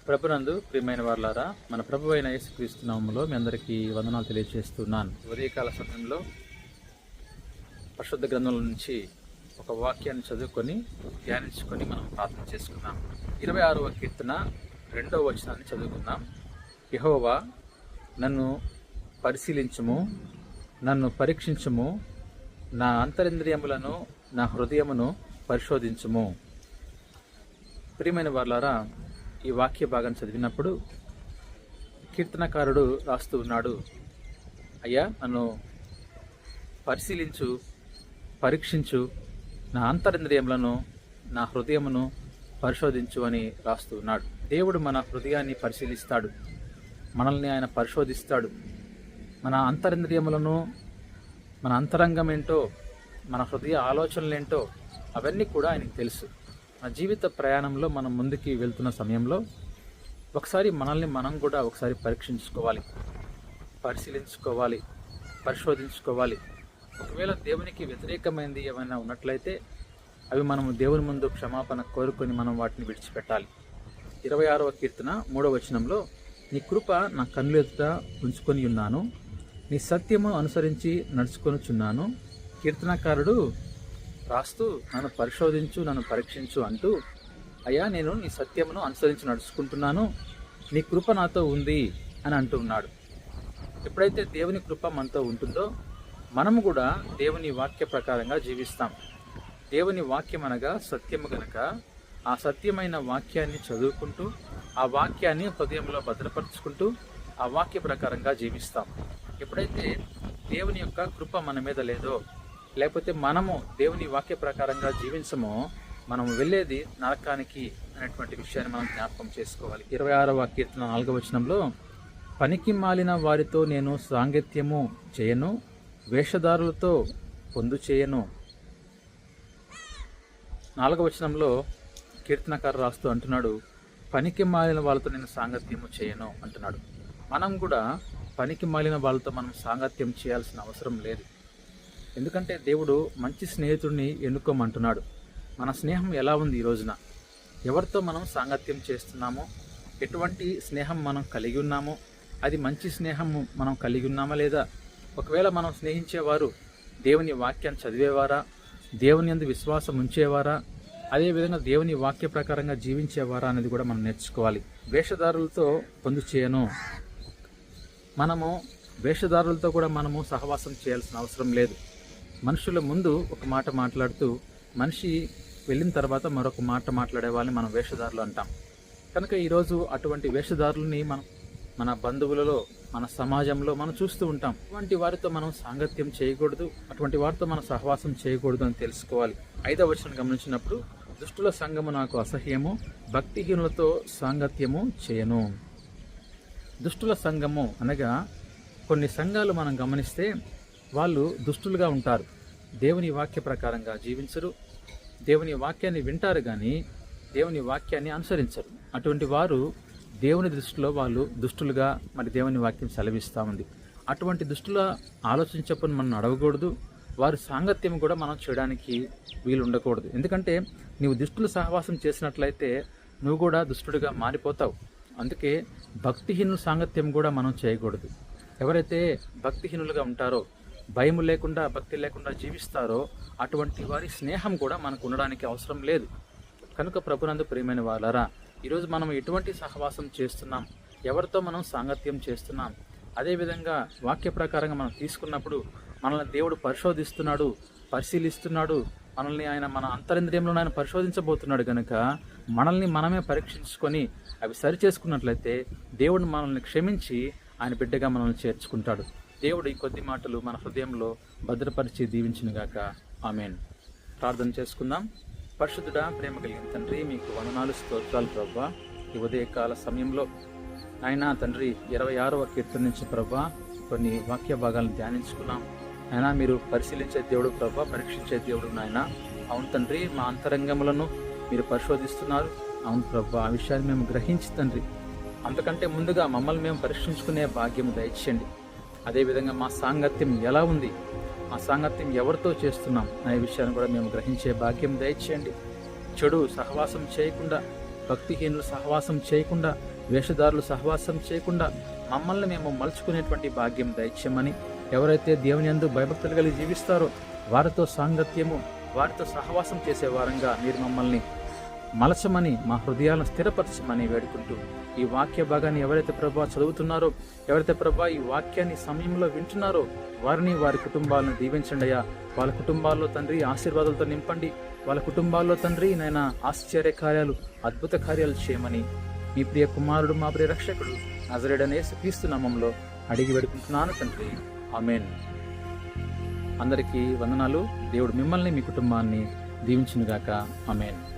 ప్రభునందు ప్రియమైన వారలారా, మన ప్రభు అయిన యేసుక్రీస్తు నామములో మీ అందరికీ వందనాలు తెలియజేస్తున్నాను. ఉదయకాల సమయంలో పరిశుద్ధ గ్రంథంలో నుంచి ఒక వాక్యాన్ని చదువుకొని ధ్యానించుకొని మనం ప్రార్థన చేసుకుందాం. 26వ కీర్తన 2వ వచనాన్ని చదువుకుందాం. యెహోవా, నన్ను పరిశీలించుము, నన్ను పరీక్షించుము, నా అంతరింద్రియములను నా హృదయమును పరిశోధించుము. ప్రియమైన వారలారా, ఈ వాక్య భాగాన్ని చదివినప్పుడు కీర్తనకారుడు రాస్తూ ఉన్నాడు, అయ్యా నన్ను పరిశీలించు, పరీక్షించు, నా అంతరింద్రియములను నా హృదయమును పరిశోధించు అని రాస్తూ ఉన్నాడు. దేవుడు మన హృదయాన్ని పరిశీలిస్తాడు, మనల్ని ఆయన పరిశోధిస్తాడు. మన అంతరింద్రియములను, మన అంతరంగం ఏంటో, మన హృదయ ఆలోచనలేంటో అవన్నీ కూడా ఆయనకు తెలుసు. మన జీవిత ప్రయాణంలో మనం ముందుకి వెళ్తున్న సమయంలో ఒకసారి మనల్ని మనం కూడా ఒకసారి పరీక్షించుకోవాలి, పరిశీలించుకోవాలి, పరిశోధించుకోవాలి. ఒకవేళ దేవునికి వ్యతిరేకమైనది ఏమైనా ఉన్నట్లయితే అవి మనము దేవుని ముందు క్షమాపణ కోరుకొని మనం వాటిని విడిచిపెట్టాలి. 26వ కీర్తన 3వ వచనంలో, నీ కృప నా కన్నుల ఎదుట ఉంచుకొని ఉన్నాను, నీ సత్యము అనుసరించి నడుచుకొనుచున్నాను. కీర్తనకారుడు రాస్తూ నన్ను పరిశోధించు, నన్ను పరీక్షించు అంటూ, అయ్యా నేను నీ సత్యమును అనుసరించి నడుచుకుంటున్నాను, నీ కృప నాతో ఉంది అని అంటూ ఉన్నాడు. ఎప్పుడైతే దేవుని కృప మనతో ఉంటుందో మనము కూడా దేవుని వాక్య ప్రకారంగా జీవిస్తాం. దేవుని వాక్యం అనగా సత్యము గనక ఆ సత్యమైన వాక్యాన్ని చదువుకుంటూ ఆ వాక్యాన్ని హృదయంలో భద్రపరుచుకుంటూ ఆ వాక్య ప్రకారంగా జీవిస్తాం. ఎప్పుడైతే దేవుని యొక్క కృప మన మీద లేదో, లేకపోతే మనము దేవుని వాక్య ప్రకారంగా జీవించమో, మనం వెళ్ళేది నరకానికి అనేటువంటి విషయాన్ని మనం జ్ఞాపకం చేసుకోవాలి. 26వ కీర్తన 4వ వచనంలో, పనికి మాలిన వారితో నేను సాంగత్యము చేయను, వేషధారులతో పొందు చేయను. 4వ వచనంలో కీర్తనకారు రాస్తూ అంటున్నాడు, పనికి మాలిన వాళ్ళతో నేను సాంగత్యము చేయను అంటున్నాడు. మనం కూడా పనికి మాలిన వాళ్ళతో మనం సాంగత్యం చేయాల్సిన అవసరం లేదు. ఎందుకంటే దేవుడు మంచి స్నేహితుడిని ఎన్నుకోమంటున్నాడు. మన స్నేహం ఎలా ఉంది ఈ రోజున? ఎవరితో మనం సాంగత్యం చేస్తున్నామో, ఎటువంటి స్నేహం మనం కలిగి ఉన్నామో, అది మంచి స్నేహం మనం కలిగి ఉన్నామా లేదా? ఒకవేళ మనం స్నేహించేవారు దేవుని వాక్యాన్ని చదివేవారా, దేవుని యందు విశ్వాసం ఉంచేవారా, అదేవిధంగా దేవుని వాక్య ప్రకారంగా జీవించేవారా అనేది కూడా మనం నేర్చుకోవాలి. వేషధారులతో పొందు చేయను. మనము వేషధారులతో కూడా మనము సహవాసం చేయాల్సిన అవసరం లేదు. మనుషుల ముందు ఒక మాట మాట్లాడుతూ మనిషి వెళ్ళిన తర్వాత మరొక మాట మాట్లాడే వాళ్ళని మనం వేషధారులు అంటాం. కనుక ఈరోజు అటువంటి వేషధారులని మన బంధువులలో, మన సమాజంలో మనం చూస్తూ ఉంటాం. అటువంటి వారితో మనం సాంగత్యం చేయకూడదు, అటువంటి వారితో మనం సహవాసం చేయకూడదు అని తెలుసుకోవాలి. 5వ వచనం గమనించినప్పుడు, దుష్టుల సంఘము నాకు అసహ్యము, భక్తిహీనులతో సాంగత్యము చేయను. దుష్టుల సంఘము అనగా కొన్ని సంఘాలు మనం గమనిస్తే వాళ్ళు దుష్టులుగా ఉంటారు. దేవుని వాక్య ప్రకారంగా జీవించరు, దేవుని వాక్యాన్ని వింటారు కానీ దేవుని వాక్యాన్ని అనుసరించరు. అటువంటి వారు దేవుని దృష్టిలో వాళ్ళు దుష్టులుగా మరి దేవుని వాక్యం సెలవిస్తూ ఉంది. అటువంటి దుష్టుల ఆలోచించకుండా మనం నడవకూడదు, వారి సాంగత్యం కూడా మనం చేయడానికి వీలు ఉండకూడదు. ఎందుకంటే నీవు దుష్టుల సహవాసం చేసినట్లయితే నువ్వు కూడా దుష్టుడిగా మారిపోతావు. అందుకే భక్తిహీనుల సాంగత్యం కూడా మనం చేయకూడదు. ఎవరైతే భక్తిహీనులుగా ఉంటారో, భయం లేకుండా, భక్తి లేకుండా జీవిస్తారో అటువంటి వారి స్నేహం కూడా మనకు ఉండడానికి అవసరం లేదు. కనుక ప్రభునందు ప్రియమైన వారలారా, ఈరోజు మనం ఎటువంటి సహవాసం చేస్తున్నాం, ఎవరితో మనం సాంగత్యం చేస్తున్నాం, అదేవిధంగా వాక్య ప్రకారంగా మనం తీసుకున్నప్పుడు మనల్ని దేవుడు పరిశోధిస్తున్నాడు, పరిశీలిస్తున్నాడు. మనల్ని ఆయన మన అంతరింద్రియంలో ఆయన పరిశోధించబోతున్నాడు. కనుక మనల్ని మనమే పరీక్షించుకొని అవి సరి చేసుకున్నట్లయితే దేవుడు మనల్ని క్షమించి ఆయన బిడ్డగా మనల్ని చేర్చుకుంటాడు. దేవుడు ఈ కొద్ది మాటలు మన హృదయంలో భద్రపరిచి దీవించునుగాక. ఆమేన్. ప్రార్థన చేసుకుందాం. పరిశుద్ధుడా, ప్రేమ కలిగిన తండ్రి, మీకు వందనాలు, స్తోత్రాలు ప్రభువా. ఈ ఉదయకాల సమయంలో ఆయన తండ్రి 26వ కీర్తన నుంచి ప్రభువా కొన్ని వాక్య భాగాలను ధ్యానించుకున్నాం. ఆయన మీరు పరిశీలించే దేవుడు ప్రభువా, పరీక్షించే దేవుడు నాయన. అవును తండ్రి, మా అంతరంగములను మీరు పరిశోధిస్తున్నారు. అవును ప్రభువా, ఆ విషయాన్ని మేము గ్రహించి తండ్రి అంతకంటే ముందుగా మమ్మల్ని మేము పరీక్షించుకునే భాగ్యము దయచేయండి. అదేవిధంగా మా సాంగత్యం ఎలా ఉంది, ఆ సాంగత్యం ఎవరితో చేస్తున్నాం అనే విషయాన్ని కూడా మేము గ్రహించే భాగ్యం దయచేయండి. చెడు సహవాసం చేయకుండా, భక్తిహీనులు సహవాసం చేయకుండా వేషధారులు సహవాసం చేయకుండా మమ్మల్ని మేము మలుచుకునేటువంటి భాగ్యం దయచేయమని, ఎవరైతే దేవుని యందు భయభక్తులు కలిగి జీవిస్తారో వారితో సాంగత్యము, వారితో సహవాసం చేసే వారంగా మీరు మమ్మల్ని మలచమని, మా హృదయాలను స్థిరపరచమని వేడుకుంటూ, ఈ వాక్య భాగాన్ని ఎవరైతే ప్రభా చదువుతున్నారో, ఎవరైతే ప్రభా ఈ వాక్యాన్ని సమయంలో వింటున్నారో వారిని, వారి కుటుంబాలను దీవించండి అయ్యా. వాళ్ళ కుటుంబాల్లో తండ్రి ఆశీర్వాదాలతో నింపండి. వాళ్ళ కుటుంబాల్లో తండ్రి నాయన ఆశ్చర్య కార్యాలు, అద్భుత కార్యాలు చేయమని మీ ప్రియ కుమారుడు, మా ప్రియ రక్షకుడు నజరేయుడైన యేసుక్రీస్తు నామములో అడిగి వేడుకుంటున్నాను తండ్రి. ఆమేన్. అందరికీ వందనాలు. దేవుడు మిమ్మల్ని, మీ కుటుంబాన్ని దీవించునుగాక. ఆమేన్.